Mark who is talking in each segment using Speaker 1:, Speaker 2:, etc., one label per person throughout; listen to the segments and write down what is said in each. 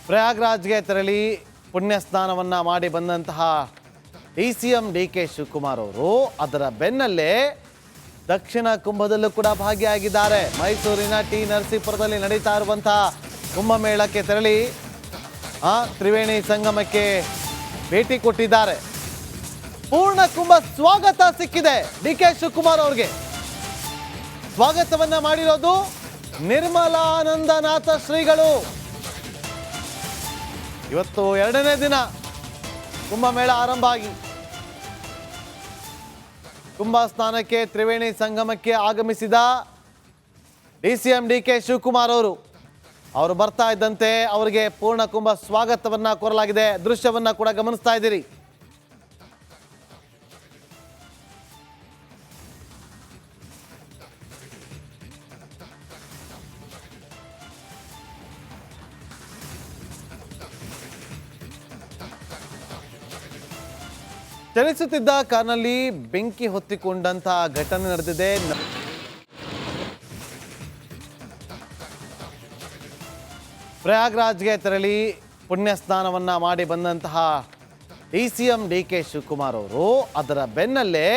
Speaker 1: ಪ್ರಯಾಗ್ರಾಜ್ಗೆ ತೆರಳಿ ಪುಣ್ಯ ಸ್ನಾನವನ್ನು ಮಾಡಿ ಬಂದಂತಹ ಡಿ.ಸಿ.ಎಂ ಡಿ.ಕೆ. ಶಿವಕುಮಾರ್ ಅವರು ಅದರ ಬೆನ್ನಲ್ಲೇ ದಕ್ಷಿಣ ಕುಂಭದಲ್ಲೂ ಕೂಡ ಭಾಗಿಯಾಗಿದ್ದಾರೆ. ಮೈಸೂರಿನ ಟಿ. ನರಸೀಪುರದಲ್ಲಿ ನಡೀತಾ ಇರುವಂತಹ ಕುಂಭಮೇಳಕ್ಕೆ ತೆರಳಿ ತ್ರಿವೇಣಿ ಸಂಗಮಕ್ಕೆ ಭೇಟಿ ಕೊಟ್ಟಿದ್ದಾರೆ. ಪೂರ್ಣ ಕುಂಭ ಸ್ವಾಗತ ಸಿಕ್ಕಿದೆ ಡಿ.ಕೆ. ಶಿವಕುಮಾರ್ ಅವರಿಗೆ. ಸ್ವಾಗತವನ್ನ ಮಾಡಿರೋದು ನಿರ್ಮಲಾನಂದನಾಥ ಶ್ರೀಗಳು. ಇವತ್ತು ಎರಡನೇ ದಿನ ಕುಂಭಮೇಳ ಆರಂಭ ಆಗಿ ಕುಂಭ ಸ್ನಾನಕ್ಕೆ ತ್ರಿವೇಣಿ ಸಂಗಮಕ್ಕೆ ಆಗಮಿಸಿದ ಡಿ.ಸಿ.ಎಂ ಡಿ.ಕೆ. ಶಿವಕುಮಾರ್ ಅವರು ಬರ್ತಾ ಇದ್ದಂತೆ ಅವರಿಗೆ ಪೂರ್ಣ ಕುಂಭ ಸ್ವಾಗತವನ್ನ ಕೋರಲಾಗಿದೆ. ದೃಶ್ಯವನ್ನ ಕೂಡ ಗಮನಿಸ್ತಾ ಇದ್ದೀರಿ. ಚಲಿಸುತ್ತಿದ್ದ ಕಾರ್ನಲ್ಲಿ ಬೆಂಕಿ ಹೊತ್ತಿಕೊಂಡಂತಹ ಘಟನೆ ನಡೆದಿದೆ. ಪ್ರಯಾಗ್ರಾಜ್ಗೆ ತೆರಳಿ ಪುಣ್ಯ ಸ್ನಾನವನ್ನ ಮಾಡಿ ಬಂದಂತಹ ಡಿ.ಸಿ.ಎಂ ಡಿ.ಕೆ. ಶಿವಕುಮಾರ್ ಅವರು ಅದರ ಬೆನ್ನಲ್ಲೇ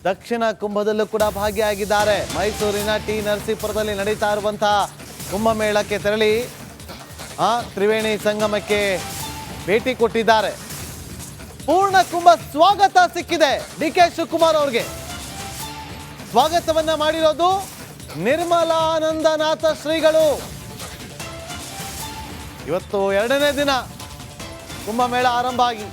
Speaker 1: ದಕ್ಷಿಣ ಕುಂಭದಲ್ಲೂ ಕೂಡ ಭಾಗಿಯಾಗಿದ್ದಾರೆ. ಮೈಸೂರಿನ ಟಿ. ನರಸೀಪುರದಲ್ಲಿ ನಡೀತಾ ಇರುವಂತಹ ಕುಂಭಮೇಳಕ್ಕೆ ತೆರಳಿ ತ್ರಿವೇಣಿ ಸಂಗಮಕ್ಕೆ ಭೇಟಿ ಕೊಟ್ಟಿದ್ದಾರೆ. ಪೂರ್ಣ ಕುಂಭ ಸ್ವಾಗತ ಸಿಕ್ಕಿದೆ ಡಿ.ಕೆ. ಶಿವಕುಮಾರ್ ಅವರಿಗೆ. ಸ್ವಾಗತವನ್ನ ಮಾಡಿರೋದು ನಿರ್ಮಲಾನಂದನಾಥ ಶ್ರೀಗಳು. ಇವತ್ತು ಎರಡನೇ ದಿನ ಕುಂಭಮೇಳ ಆರಂಭ ಆಗಿ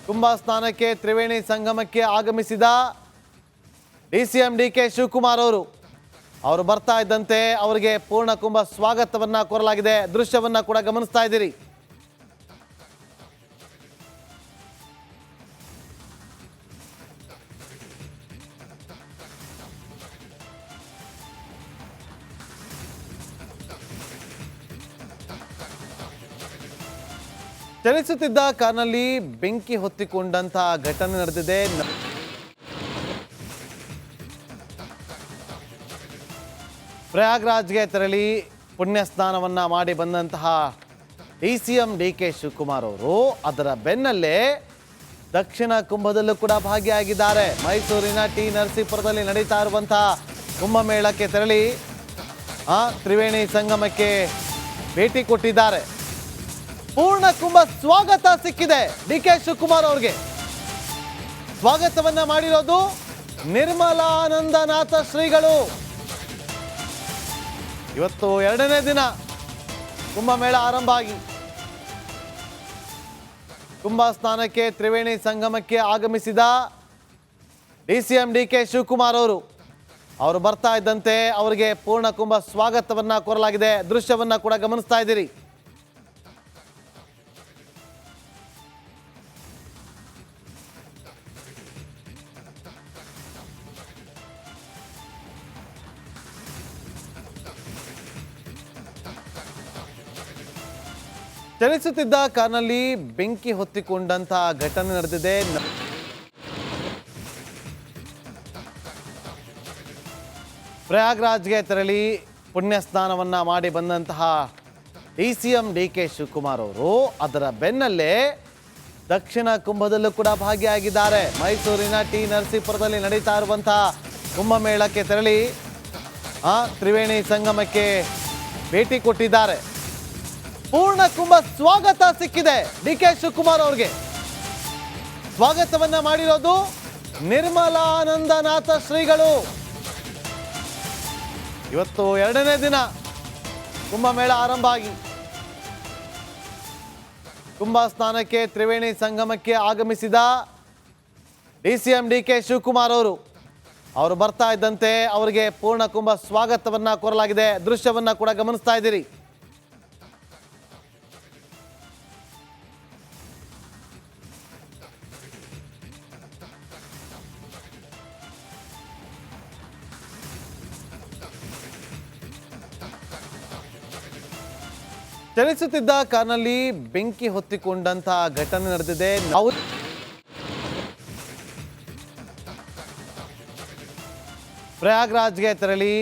Speaker 1: ಕುಂಭ ಸ್ನಾನಕ್ಕೆ ತ್ರಿವೇಣಿ ಸಂಗಮಕ್ಕೆ ಆಗಮಿಸಿದ ಡಿ.ಸಿ.ಎಂ ಡಿ.ಕೆ. ಶಿವಕುಮಾರ್ ಅವರು ಬರ್ತಾ ಇದ್ದಂತೆ ಅವರಿಗೆ ಪೂರ್ಣ ಕುಂಭ ಸ್ವಾಗತವನ್ನ ಕೋರಲಾಗಿದೆ. ದೃಶ್ಯವನ್ನ ಕೂಡ ಗಮನಿಸ್ತಾ ಇದ್ದೀರಿ. ಚಲಿಸುತ್ತಿದ್ದ ಕಾರ್ನಲ್ಲಿ ಬೆಂಕಿ ಹೊತ್ತಿಕೊಂಡಂತಹ ಘಟನೆ ನಡೆದಿದೆ. ಪ್ರಯಾಗ್ರಾಜ್ಗೆ ತೆರಳಿ ಪುಣ್ಯ ಸ್ನಾನವನ್ನ ಮಾಡಿ ಬಂದಂತಹ ಡಿ.ಸಿ.ಎಂ ಡಿ.ಕೆ. ಶಿವಕುಮಾರ್ ಅವರು ಅದರ ಬೆನ್ನಲ್ಲೇ ದಕ್ಷಿಣ ಕುಂಭದಲ್ಲೂ ಕೂಡ ಭಾಗಿಯಾಗಿದ್ದಾರೆ. ಮೈಸೂರಿನ ಟಿ. ನರಸೀಪುರದಲ್ಲಿ ನಡೀತಾ ಇರುವಂತಹ ಕುಂಭಮೇಳಕ್ಕೆ ತೆರಳಿ ತ್ರಿವೇಣಿ ಸಂಗಮಕ್ಕೆ ಭೇಟಿ ಕೊಟ್ಟಿದ್ದಾರೆ. ಪೂರ್ಣ ಕುಂಭ ಸ್ವಾಗತ ಸಿಕ್ಕಿದೆ ಡಿ.ಕೆ. ಶಿವಕುಮಾರ್ ಅವರಿಗೆ. ಸ್ವಾಗತವನ್ನ ಮಾಡಿರೋದು ನಿರ್ಮಲಾನಂದನಾಥ ಶ್ರೀಗಳು. ಇವತ್ತು ಎರಡನೇ ದಿನ ಕುಂಭಮೇಳ ಆರಂಭ ಆಗಿ ಕುಂಭ ಸ್ನಾನಕ್ಕೆ ತ್ರಿವೇಣಿ ಸಂಗಮಕ್ಕೆ ಆಗಮಿಸಿದ ಡಿ.ಸಿ.ಎಂ ಡಿ.ಕೆ. ಶಿವಕುಮಾರ್ ಅವರು ಬರ್ತಾ ಇದ್ದಂತೆ ಅವರಿಗೆ ಪೂರ್ಣ ಕುಂಭ ಸ್ವಾಗತವನ್ನ ಕೋರಲಾಗಿದೆ. ದೃಶ್ಯವನ್ನ ಕೂಡ ಗಮನಿಸ್ತಾ ಇದ್ದೀರಿ. ಚಲಿಸುತ್ತಿದ್ದ ಕಾರ್ನಲ್ಲಿ ಬೆಂಕಿ ಹೊತ್ತಿಕೊಂಡಂತಹ ಘಟನೆ ನಡೆದಿದೆ. ಪ್ರಯಾಗ್ರಾಜ್ಗೆ ತೆರಳಿ ಪುಣ್ಯ ಸ್ನಾನವನ್ನ ಮಾಡಿ ಬಂದಂತಹ ಡಿ.ಸಿ.ಎಂ ಡಿ.ಕೆ. ಶಿವಕುಮಾರ್ ಅವರು ಅದರ ಬೆನ್ನಲ್ಲೇ ದಕ್ಷಿಣ ಕುಂಭದಲ್ಲೂ ಕೂಡ ಭಾಗಿಯಾಗಿದ್ದಾರೆ. ಮೈಸೂರಿನ ಟಿ. ನರಸೀಪುರದಲ್ಲಿ ನಡೀತಾ ಇರುವಂತಹ ಕುಂಭಮೇಳಕ್ಕೆ ತೆರಳಿ ತ್ರಿವೇಣಿ ಸಂಗಮಕ್ಕೆ ಭೇಟಿ ಕೊಟ್ಟಿದ್ದಾರೆ. ಪೂರ್ಣ ಕುಂಭ ಸ್ವಾಗತ ಸಿಕ್ಕಿದೆ ಡಿ.ಕೆ. ಶಿವಕುಮಾರ್ ಅವರಿಗೆ. ಸ್ವಾಗತವನ್ನ ಮಾಡಿರೋದು ನಿರ್ಮಲಾನಂದನಾಥ ಶ್ರೀಗಳು. ಇವತ್ತು ಎರಡನೇ ದಿನ ಕುಂಭಮೇಳ ಆರಂಭ ಆಗಿ ಕುಂಭ ಸ್ನಾನಕ್ಕೆ ತ್ರಿವೇಣಿ ಸಂಗಮಕ್ಕೆ ಆಗಮಿಸಿದ ಡಿ.ಸಿ.ಎಂ ಡಿ.ಕೆ. ಶಿವಕುಮಾರ್ ಅವರು ಬರ್ತಾ ಇದ್ದಂತೆ ಅವರಿಗೆ ಪೂರ್ಣ ಕುಂಭ ಸ್ವಾಗತವನ್ನ ಕೋರಲಾಗಿದೆ. ದೃಶ್ಯವನ್ನ ಕೂಡ ಗಮನಿಸ್ತಾ ಇದ್ದೀರಿ. ಚಲಿಸುತ್ತಿದ್ದ ಕಾರ್ನಲ್ಲಿ ಬೆಂಕಿ ಹೊತ್ತಿಕೊಂಡಂತಹ ಘಟನೆ ನಡೆದಿದೆ. ಪ್ರಯಾಗ್ರಾಜ್ಗೆ ತೆರಳಿ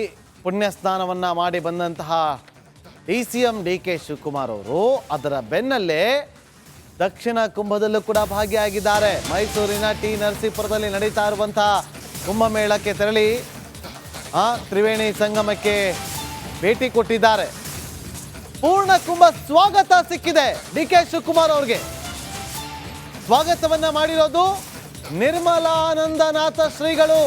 Speaker 1: ಪುಣ್ಯ ಸ್ನಾನವನ್ನ ಮಾಡಿ ಬಂದಂತಹ DCM DK ಶಿವಕುಮಾರ್ ಅವರು ಅದರ ಬೆನ್ನಲ್ಲೇ ದಕ್ಷಿಣ ಕುಂಭದಲ್ಲೂ ಕೂಡ ಭಾಗಿಯಾಗಿದ್ದಾರೆ. ಮೈಸೂರಿನ ಟಿ ನರಸೀಪುರದಲ್ಲಿ ನಡೀತಾ ಇರುವಂತಹ ಕುಂಭಮೇಳಕ್ಕೆ ತೆರಳಿ ತ್ರಿವೇಣಿ ಸಂಗಮಕ್ಕೆ ಭೇಟಿ ಕೊಟ್ಟಿದ್ದಾರೆ. ಪೂರ್ಣ ಕುಂಭ ಸ್ವಾಗತ ಸಿಕ್ಕಿದೆ DK ಶಿವಕುಮಾರ್ ಅವರಿಗೆ. ಸ್ವಾಗತವನ್ನ ಮಾಡಿರೋದು ನಿರ್ಮಲಾನಂದನಾಥ ಶ್ರೀಗಳು.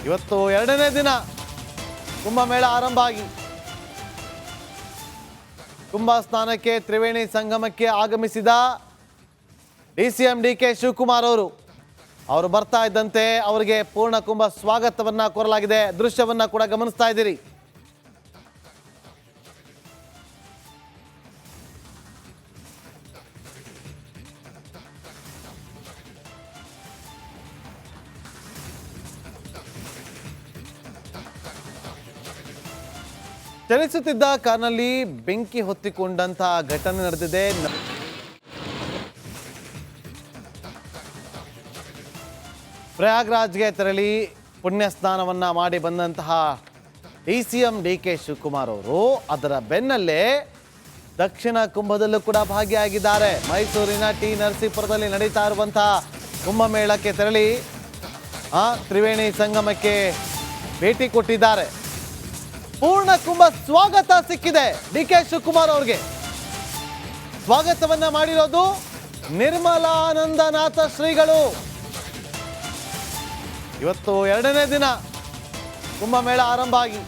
Speaker 1: ಇವತ್ತು 2ನೇ ದಿನ ಕುಂಭಮೇಳ ಆರಂಭ ಆಗಿ ಕುಂಭ ಸ್ನಾನಕ್ಕೆ ತ್ರಿವೇಣಿ ಸಂಗಮಕ್ಕೆ ಆಗಮಿಸಿದ DCM DK ಶಿವಕುಮಾರ್ ಅವರು ಬರ್ತಾ ಇದ್ದಂತೆ ಅವರಿಗೆ ಪೂರ್ಣ ಕುಂಭ ಸ್ವಾಗತವನ್ನ ಕೋರಲಾಗಿದೆ. ದೃಶ್ಯವನ್ನ ಕೂಡ ಗಮನಿಸ್ತಾ ಇದ್ದೀರಿ. ಚಲಿಸುತ್ತಿದ್ದ ಕಾರ್ನಲ್ಲಿ ಬೆಂಕಿ ಹೊತ್ತಿಕೊಂಡಂತಹ ಘಟನೆ ನಡೆದಿದೆ. ಪ್ರಯಾಗ್ರಾಜ್ಗೆ ತೆರಳಿ ಪುಣ್ಯ ಸ್ನಾನವನ್ನ ಮಾಡಿ ಬಂದಂತಹ DCM DK ಶಿವಕುಮಾರ್ ಅವರು ಅದರ ಬೆನ್ನಲ್ಲೇ ದಕ್ಷಿಣ ಕುಂಭದಲ್ಲೂ ಕೂಡ ಭಾಗಿಯಾಗಿದ್ದಾರೆ. ಮೈಸೂರಿನ ಟಿ ನರಸೀಪುರದಲ್ಲಿ ನಡೀತಾ ಇರುವಂತಹ ಕುಂಭಮೇಳಕ್ಕೆ ತೆರಳಿ ತ್ರಿವೇಣಿ ಸಂಗಮಕ್ಕೆ ಭೇಟಿ ಕೊಟ್ಟಿದ್ದಾರೆ. ಪೂರ್ಣ ಕುಂಭ ಸ್ವಾಗತ ಸಿಕ್ಕಿದೆ DK ಶಿವಕುಮಾರ್ ಅವರಿಗೆ. ಸ್ವಾಗತವನ್ನ ಮಾಡಿರೋದು ನಿರ್ಮಲಾನಂದನಾಥ ಶ್ರೀಗಳು. ಇವತ್ತು 2ನೇ ದಿನ ಕುಂಭಮೇಳ ಆರಂಭ ಆಗಿ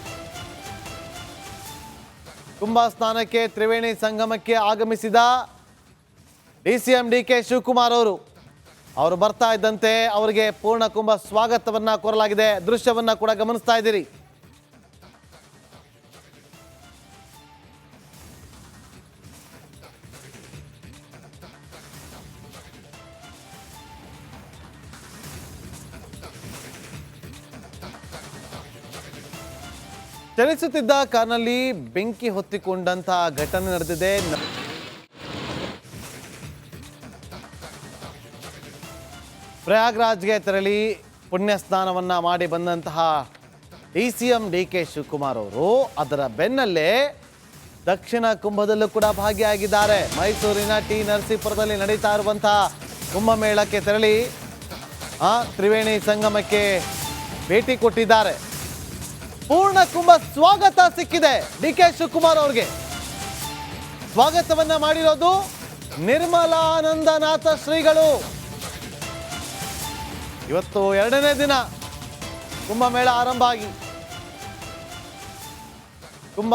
Speaker 1: ಕುಂಭ ಸ್ನಾನಕ್ಕೆ ತ್ರಿವೇಣಿ ಸಂಗಮಕ್ಕೆ ಆಗಮಿಸಿದ DCM DK ಶಿವಕುಮಾರ್ ಅವರು ಬರ್ತಾ ಇದ್ದಂತೆ ಅವರಿಗೆ ಪೂರ್ಣ ಕುಂಭ ಸ್ವಾಗತವನ್ನ ಕೋರಲಾಗಿದೆ. ದೃಶ್ಯವನ್ನ ಕೂಡ ಗಮನಿಸ್ತಾ ಇದ್ದೀರಿ. ಚಲಿಸುತ್ತಿದ್ದ ಕಾರ್ನಲ್ಲಿ ಬೆಂಕಿ ಹೊತ್ತಿಕೊಂಡಂತಹ ಘಟನೆ ನಡೆದಿದೆ. ಪ್ರಯಾಗ್ರಾಜ್ಗೆ ತೆರಳಿ ಪುಣ್ಯ ಸ್ನಾನವನ್ನ ಮಾಡಿ ಬಂದಂತಹ DCM DK ಶಿವಕುಮಾರ್ ಅವರು ಅದರ ಬೆನ್ನಲ್ಲೇ ದಕ್ಷಿಣ ಕುಂಭದಲ್ಲೂ ಕೂಡ ಭಾಗಿಯಾಗಿದ್ದಾರೆ. ಮೈಸೂರಿನ ಟಿ ನರಸೀಪುರದಲ್ಲಿ ನಡೀತಾ ಇರುವಂತಹ ಕುಂಭಮೇಳಕ್ಕೆ ತೆರಳಿ ತ್ರಿವೇಣಿ ಸಂಗಮಕ್ಕೆ ಭೇಟಿ ಕೊಟ್ಟಿದ್ದಾರೆ. ಪೂರ್ಣ ಕುಂಭ ಸ್ವಾಗತ ಸಿಕ್ಕಿದೆ DK ಶಿವಕುಮಾರ್ ಅವರಿಗೆ. ಸ್ವಾಗತವನ್ನ ಮಾಡಿರೋದು ನಿರ್ಮಲಾನಂದನಾಥ ಶ್ರೀಗಳು. ಇವತ್ತು 2ನೇ ದಿನ ಕುಂಭಮೇಳ ಆರಂಭ ಆಗಿ